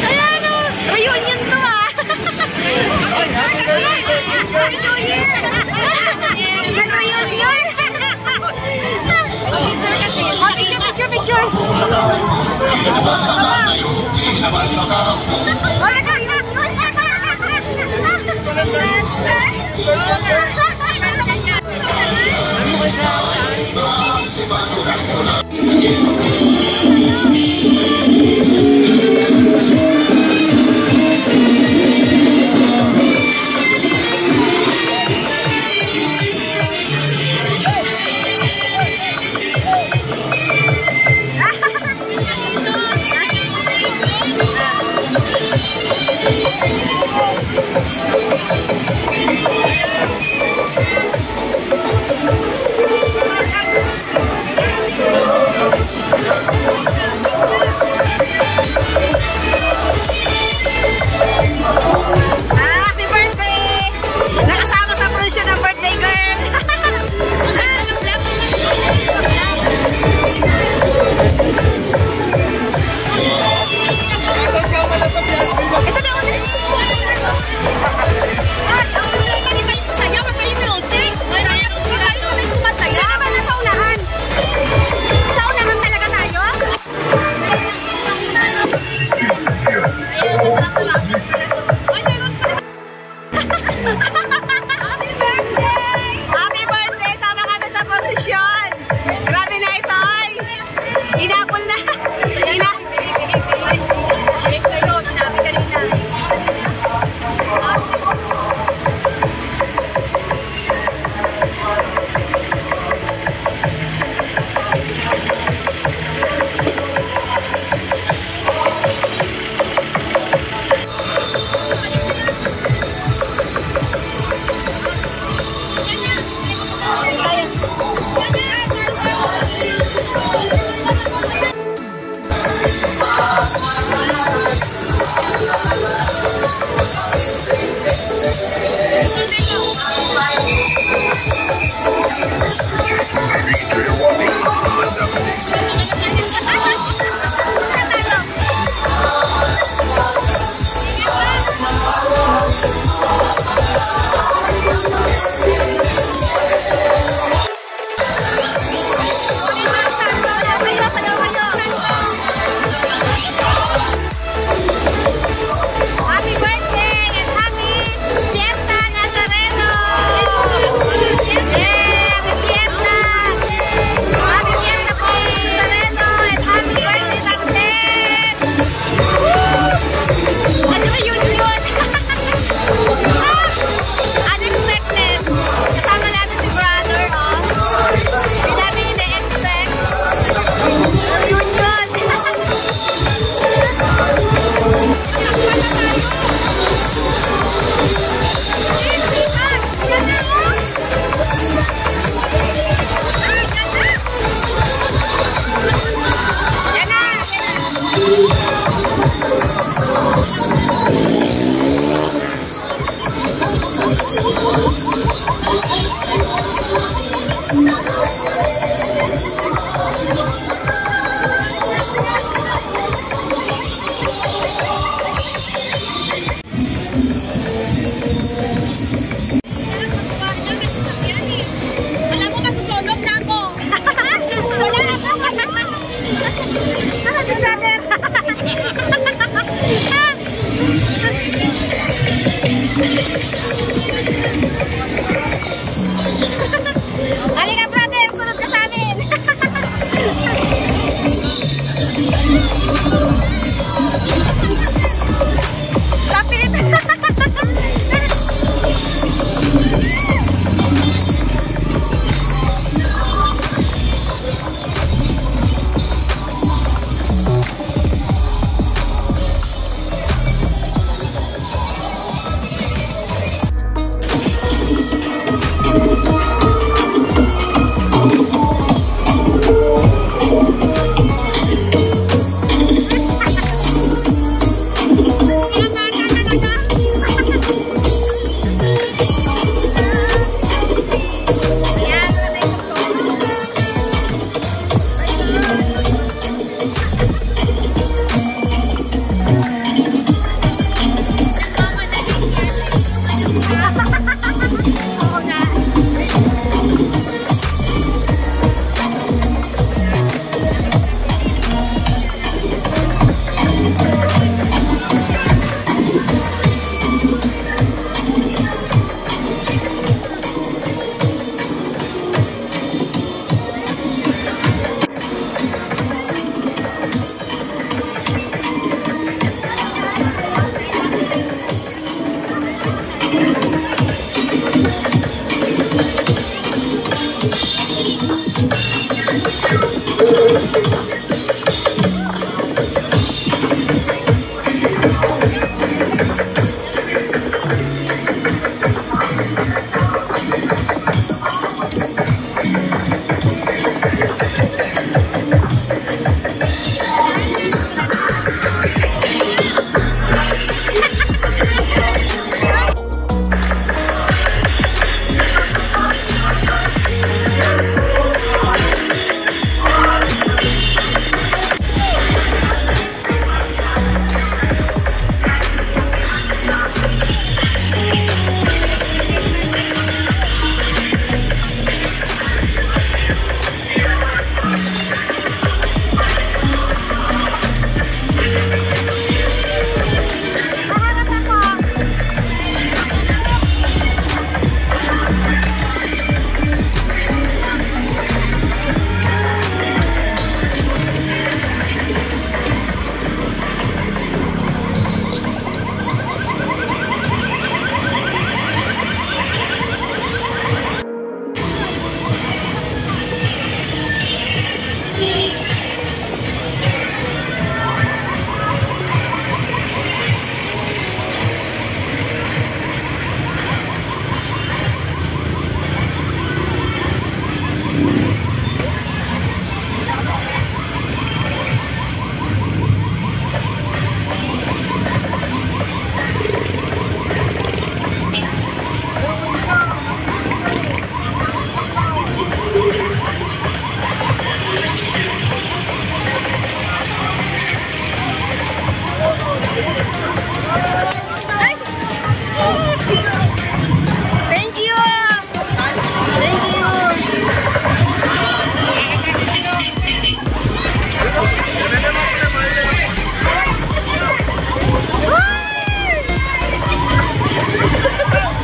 Ayan o! Reunion to ah! Reunion! Picture, picture!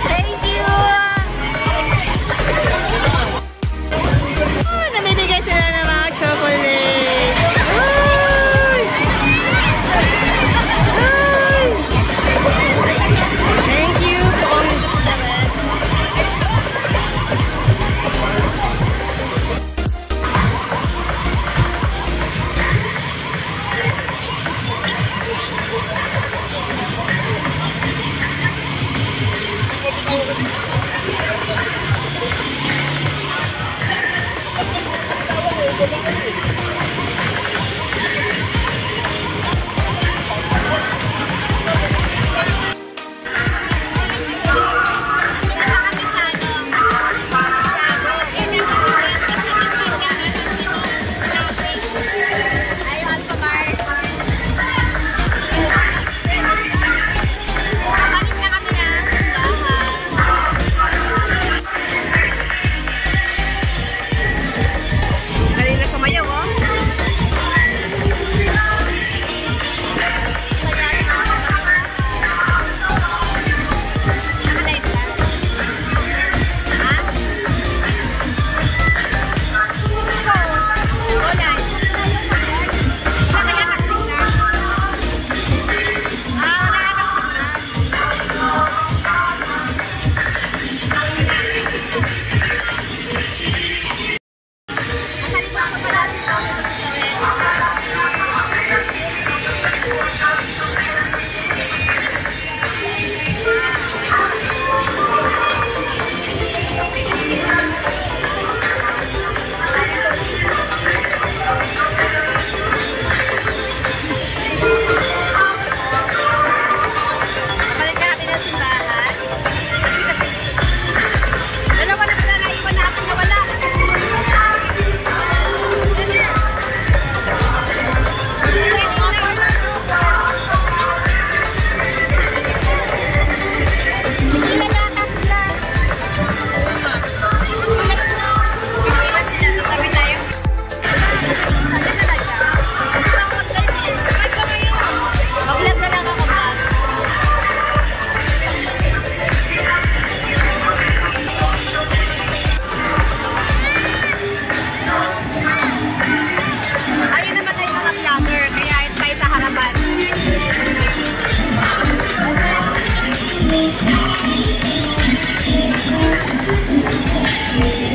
Thank you! Namimigay sila ng mga chocolate. Ay! Ay! Thank you po.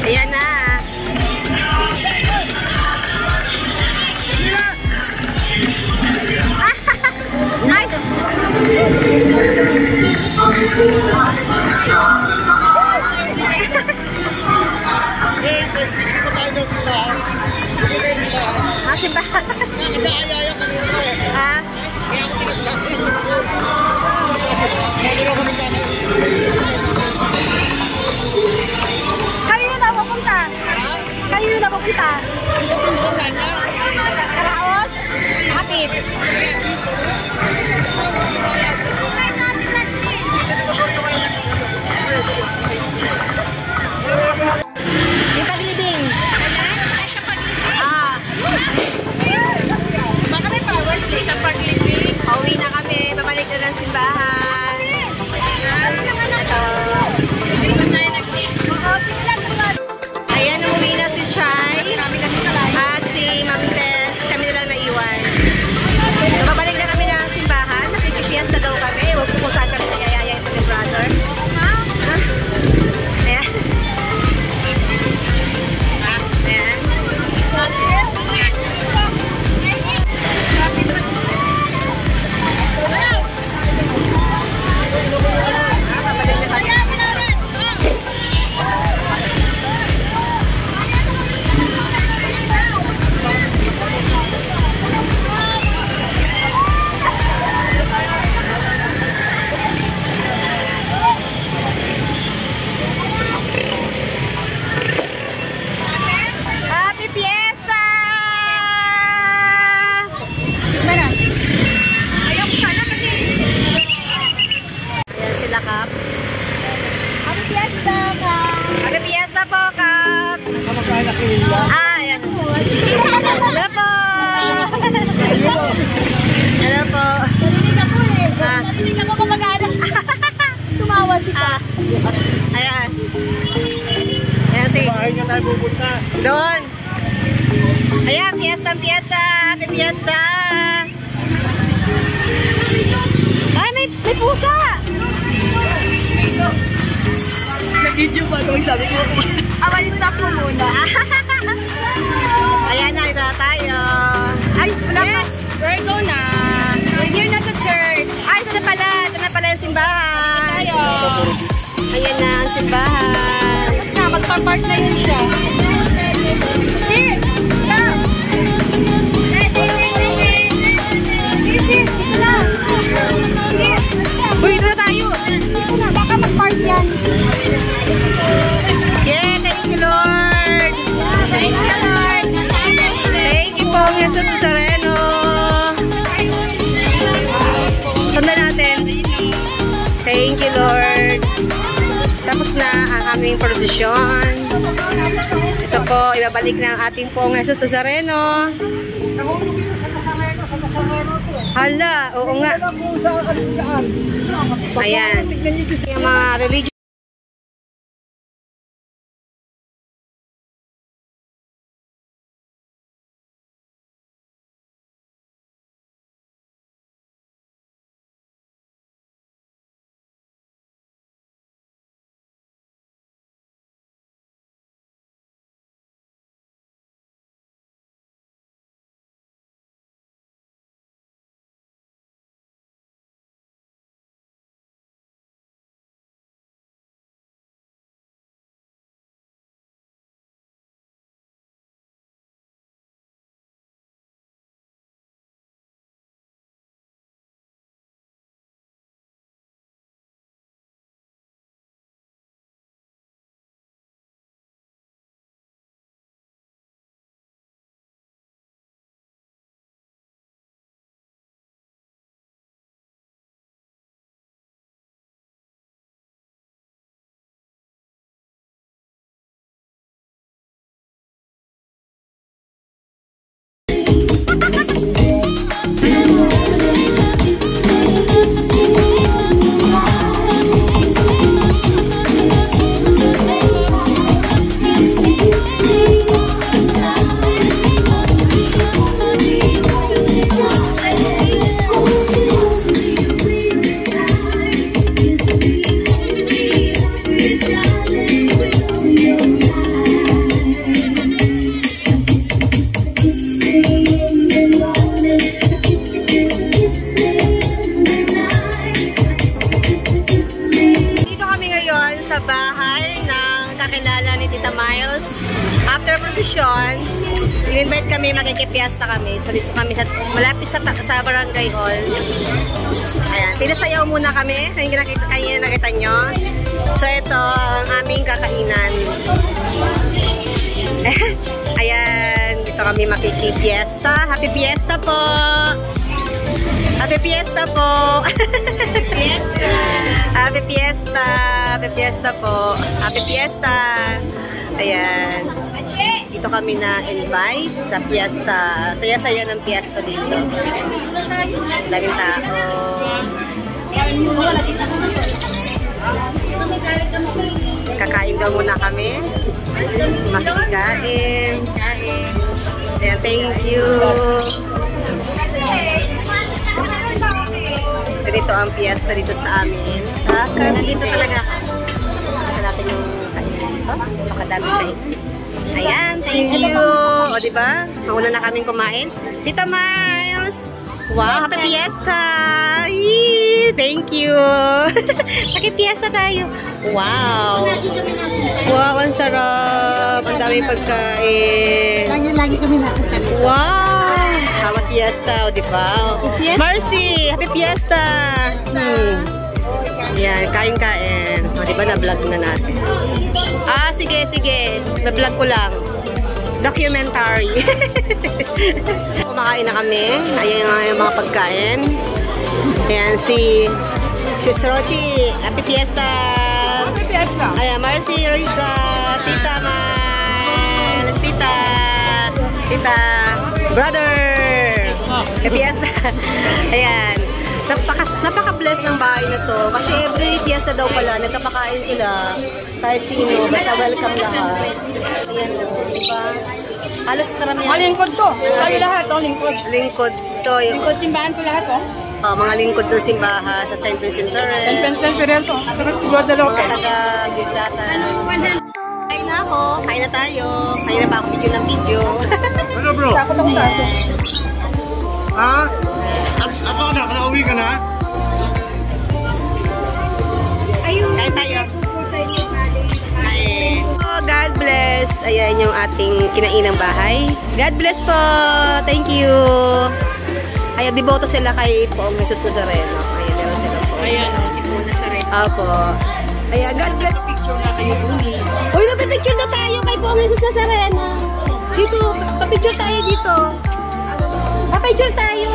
Ayan na. Ay! Simbahan. Ha? Kanino na pupunta? Kanino na pupunta? Karaos? Akit? Yung paglibing. Pauwi na kami. Babalik na ng simbahan. Ayan, umuwi na si Shai at si Hindi ka ko kumagana. Tumawa si Pa. Ayan. Ayan si... Bahay nga tayo pupunta. Doon. Ayan, fiesta. Happy fiesta. Ay, may pusa. Nag-video ba ito? Sabi ko, stop mo muna. Ayan, nakita na tayo. Ay, wala pa. We're go na. We're here na sa church. Ay, ito na pala yung simbahan. Tayo. Ayan na ang simbahan. Tapos na, magpa-park na yun siya. Sis! Stop! Sis! Ito na! Sis! Uy, ito na tayo! Ito na, baka mag-park yan. Yeah, thank you, Lord. Thank you, Lord. Thank you po, Jesus Nazareno. Sundan natin. Thank you, Lord. Tapos na ang aming prosesyon. Ito po, ibabalik na ang ating pong Jesus Nazareno. Hala, oo nga. Ayan. Yung mga religious. In-invite kami, makikipiasta kami. So dito kami sa malapit sa barangay hall. Ayan, pinasayaw muna kami. Kaya nakita nyo. So ito ang aming kakainan. Ayan, dito kami makikipiesta. Happy Fiesta po! Happy Fiesta po! Fiesta! Happy Fiesta! Happy Fiesta po! Happy Fiesta! Ayan. Dito kami na-invite sa fiesta. Saya-saya ng fiesta dito. Daming tao. Kakain daw muna kami. Makikikain. Ayan, thank you. Ganito ang fiesta dito sa amin. Sa Cavite. Talaga. Ito natin yung kainin dito. Napakadami kain. Ayan, thank you. O, diba? Mauna na kaming kumain. Tita Miles! Wow, happy fiesta! Yee, thank you! Happy fiesta tayo! Wow! Wow, ang sarap! Ang daming pagkain! Lagi kami nakita. Wow! Happy fiesta, o diba? Marcy! Happy fiesta! Yan, kain-kain. O, diba na-vlog na natin? Ah, sige. Na-vlog ko lang. Documentary. Kumakain na kami. Ayan nga yung mga pagkain. Ayan, si Rochi. Happy Fiesta! Happy Fiesta! Ayan, Marcy, Risa, Tita Miles, Tita, Brother! Happy Fiesta! Ayan. Napaka-bless members ng bahay na to. Kasi every fiesta daw pala, nagkapakain sila. Kahit sino, basta welcome lahat. Ayan o, diba? Halos karamihan. Lingkod to. Tayo lahat, lingkod. Lingkod to. Lingkod simbahan ko lahat, Mga lingkod ng simbahan sa St. Vincent Ferrer. St. Vincent Ferrer to. Sarap Guadalupe. Mga taga-Biglatan. Kain na ako. Kain na tayo. Kain na pa ako video ng video. Ano bro? Takot ako sa aso. Ha? Ako na, nakauwi ka na? Kain tayo. Oh, God bless. Ayan yung ating kinainang bahay. God bless po. Thank you. Ayan, deboto sila kay Poong Jesus Nazareno. Ayan, meron sila po. Ayan, si Poong Nazareno. Opo. Ayan, God bless. Picture na kayo uni. Uy, magpipicture na tayo kay Poong Jesus Nazareno. Dito, papicture tayo dito. Papicture tayo.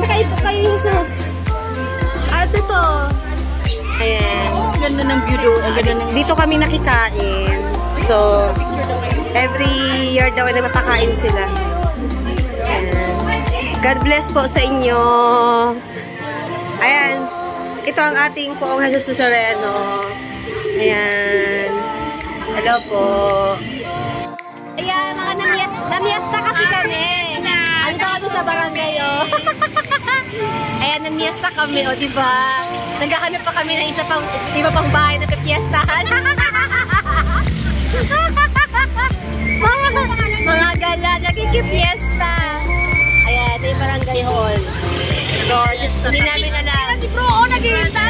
Sa kay Jesus. At ito. Ayan. Ganda ng view doon. Ganda ng Dito kami nakikain. So, every year daw na mapakain sila. Ayan. God bless po sa inyo. Ayan. Ito ang ating Poong Jesus Nazareno. Ayan. Hello po. Ayan, mga namiesta kasi kami. Andito kami sa barangay, Ayan, namiesta kami, diba? Naghahanap pa kami ng iba pang bahay na pipiestahan. mga gala, nagkikipiesta. Ayan, ito yung barangay hall. So, hindi namin alam. Si Bro, naghihintay.